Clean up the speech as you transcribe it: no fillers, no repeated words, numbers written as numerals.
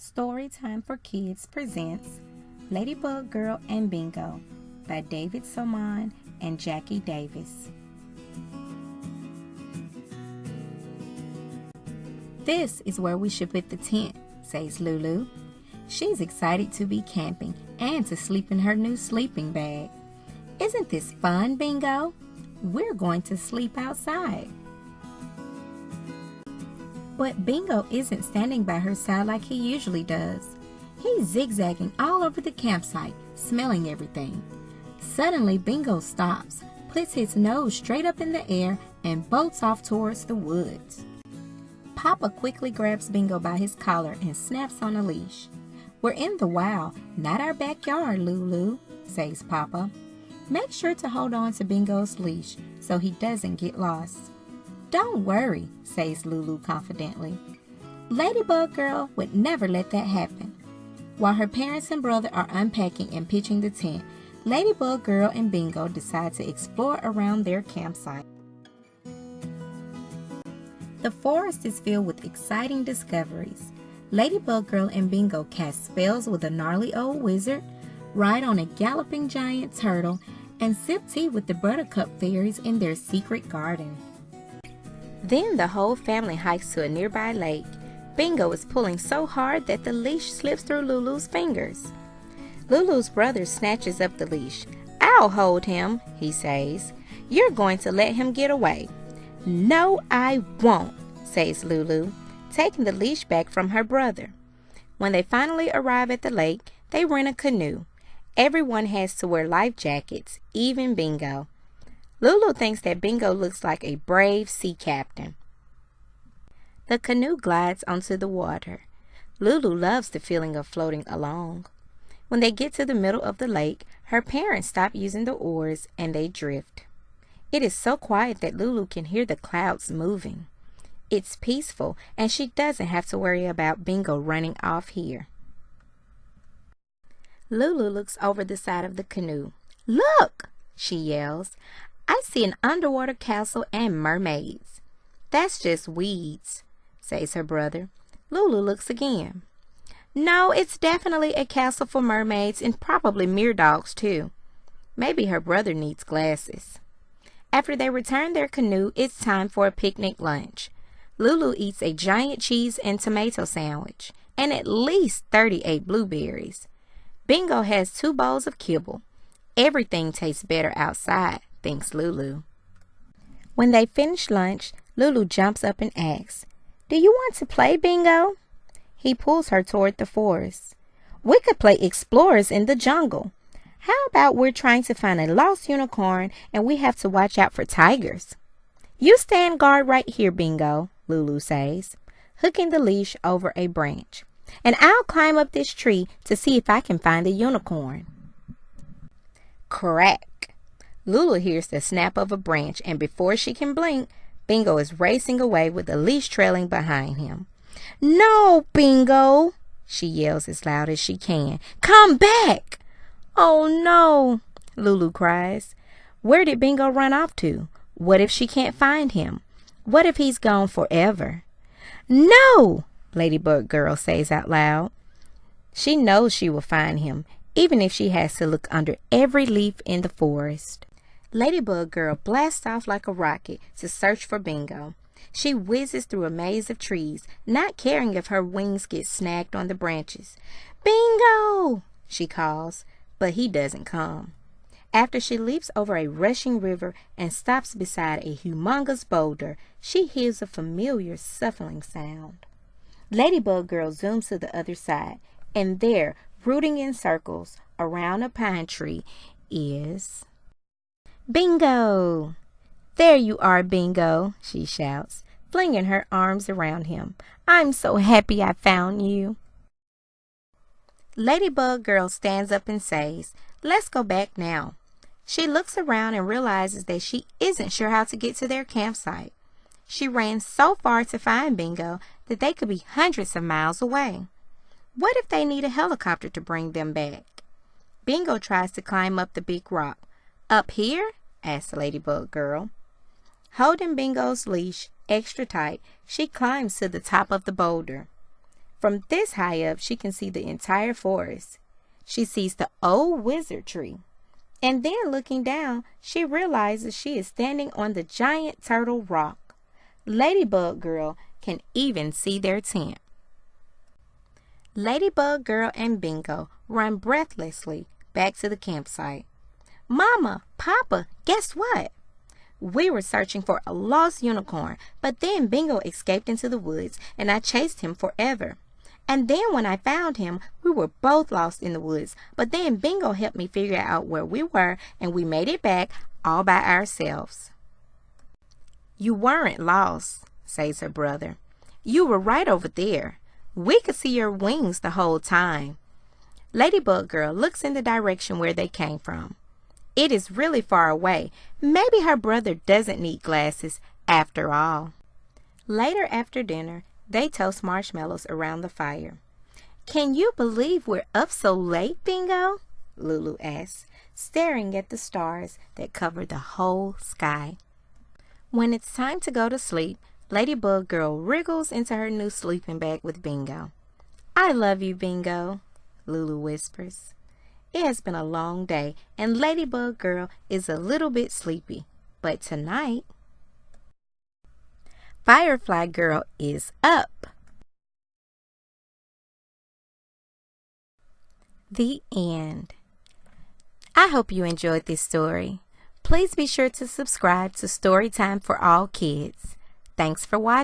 Storytime for Kids presents Ladybug Girl and Bingo by David Soman and Jacky Davis. This is where we should put the tent, says Lulu. She's excited to be camping and to sleep in her new sleeping bag. Isn't this fun, Bingo? We're going to sleep outside. But Bingo isn't standing by her side like he usually does. He's zigzagging all over the campsite, smelling everything. Suddenly, Bingo stops, puts his nose straight up in the air, and bolts off towards the woods. Papa quickly grabs Bingo by his collar and snaps on a leash. "We're in the wild, not our backyard, Lulu," says Papa. "Make sure to hold on to Bingo's leash so he doesn't get lost." "Don't worry," says Lulu confidently. Ladybug Girl would never let that happen. While her parents and brother are unpacking and pitching the tent, Ladybug Girl and Bingo decide to explore around their campsite. The forest is filled with exciting discoveries. Ladybug Girl and Bingo cast spells with a gnarly old wizard, ride on a galloping giant turtle, and sip tea with the buttercup fairies in their secret garden. Then the whole family hikes to a nearby lake. Bingo is pulling so hard that the leash slips through Lulu's fingers. Lulu's brother snatches up the leash. "I'll hold him," he says. "You're going to let him get away." "No, I won't," says Lulu, taking the leash back from her brother. When they finally arrive at the lake, they rent a canoe. Everyone has to wear life jackets, even Bingo. Lulu thinks that Bingo looks like a brave sea captain. The canoe glides onto the water. Lulu loves the feeling of floating along. When they get to the middle of the lake, her parents stop using the oars and they drift. It is so quiet that Lulu can hear the clouds moving. It's peaceful, and she doesn't have to worry about Bingo running off here. Lulu looks over the side of the canoe. "Look!" she yells. "I see an underwater castle and mermaids." "That's just weeds," says her brother. Lulu looks again. "No, it's definitely a castle for mermaids and probably mere dogs too." Maybe her brother needs glasses. After they return their canoe, it's time for a picnic lunch. Lulu eats a giant cheese and tomato sandwich and at least 38 blueberries. Bingo has 2 bowls of kibble. Everything tastes better outside, thinks Lulu. When they finish lunch, Lulu jumps up and asks, "Do you want to play, Bingo?" He pulls her toward the forest. "We could play explorers in the jungle. How about we're trying to find a lost unicorn and we have to watch out for tigers?" "You stand guard right here, Bingo," Lulu says, hooking the leash over a branch. "And I'll climb up this tree to see if I can find a unicorn." Crack! Lulu hears the snap of a branch, and before she can blink, Bingo is racing away with the leash trailing behind him. "No, Bingo!" she yells as loud as she can. "Come back!" "Oh no!" Lulu cries. Where did Bingo run off to? What if she can't find him? What if he's gone forever? "No!" Ladybug Girl says out loud. She knows she will find him, even if she has to look under every leaf in the forest. Ladybug Girl blasts off like a rocket to search for Bingo. She whizzes through a maze of trees, not caring if her wings get snagged on the branches. "Bingo!" she calls, but he doesn't come. After she leaps over a rushing river and stops beside a humongous boulder, she hears a familiar shuffling sound. Ladybug Girl zooms to the other side, and there, rooting in circles around a pine tree, is Bingo! "There you are, Bingo," she shouts, flinging her arms around him. "I'm so happy I found you." Ladybug Girl stands up and says, "Let's go back now." She looks around and realizes that she isn't sure how to get to their campsite. She ran so far to find Bingo that they could be hundreds of miles away. What if they need a helicopter to bring them back? Bingo tries to climb up the big rock. "Up here?" asks the Ladybug Girl. Holding Bingo's leash extra tight, she climbs to the top of the boulder. From this high up, she can see the entire forest. She sees the old wizard tree. And then looking down, she realizes she is standing on the giant turtle rock. Ladybug Girl can even see their tent. Ladybug Girl and Bingo run breathlessly back to the campsite. Mama, Papa, guess what? We were searching for a lost unicorn, but then Bingo escaped into the woods and I chased him forever. And then when I found him, we were both lost in the woods, but then Bingo helped me figure out where we were and we made it back all by ourselves. You weren't lost, says her brother. You were right over there. We could see your wings the whole time. Ladybug Girl looks in the direction where they came from. It is really far away. Maybe her brother doesn't need glasses after all. Later after dinner, they toast marshmallows around the fire. Can you believe we're up so late, Bingo? Lulu asks, staring at the stars that cover the whole sky. When it's time to go to sleep, Ladybug Girl wriggles into her new sleeping bag with Bingo. I love you, Bingo, Lulu whispers. It has been a long day, and Ladybug Girl is a little bit sleepy. But tonight, Firefly Girl is up. The end. I hope you enjoyed this story. Please be sure to subscribe to Storytime for All Kids. Thanks for watching.